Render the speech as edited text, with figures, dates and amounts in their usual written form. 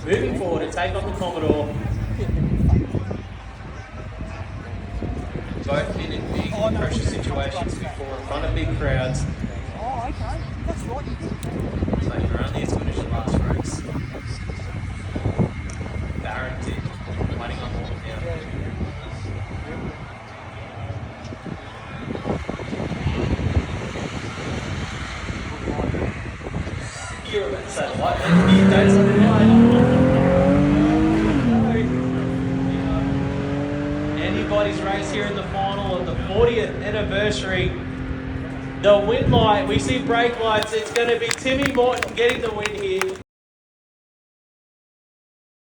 moving forward to take on the Commodore. Both been in big pressure situations before, in front of big crowds. Oh, okay. That's right. So you're only as good as your last race. Barrington, waiting on Holden now. You're about to say what? You don't say Anybody's race here in the final of the 40th anniversary. The win light, we see brake lights. It's going to be Timmy Morton getting the win here.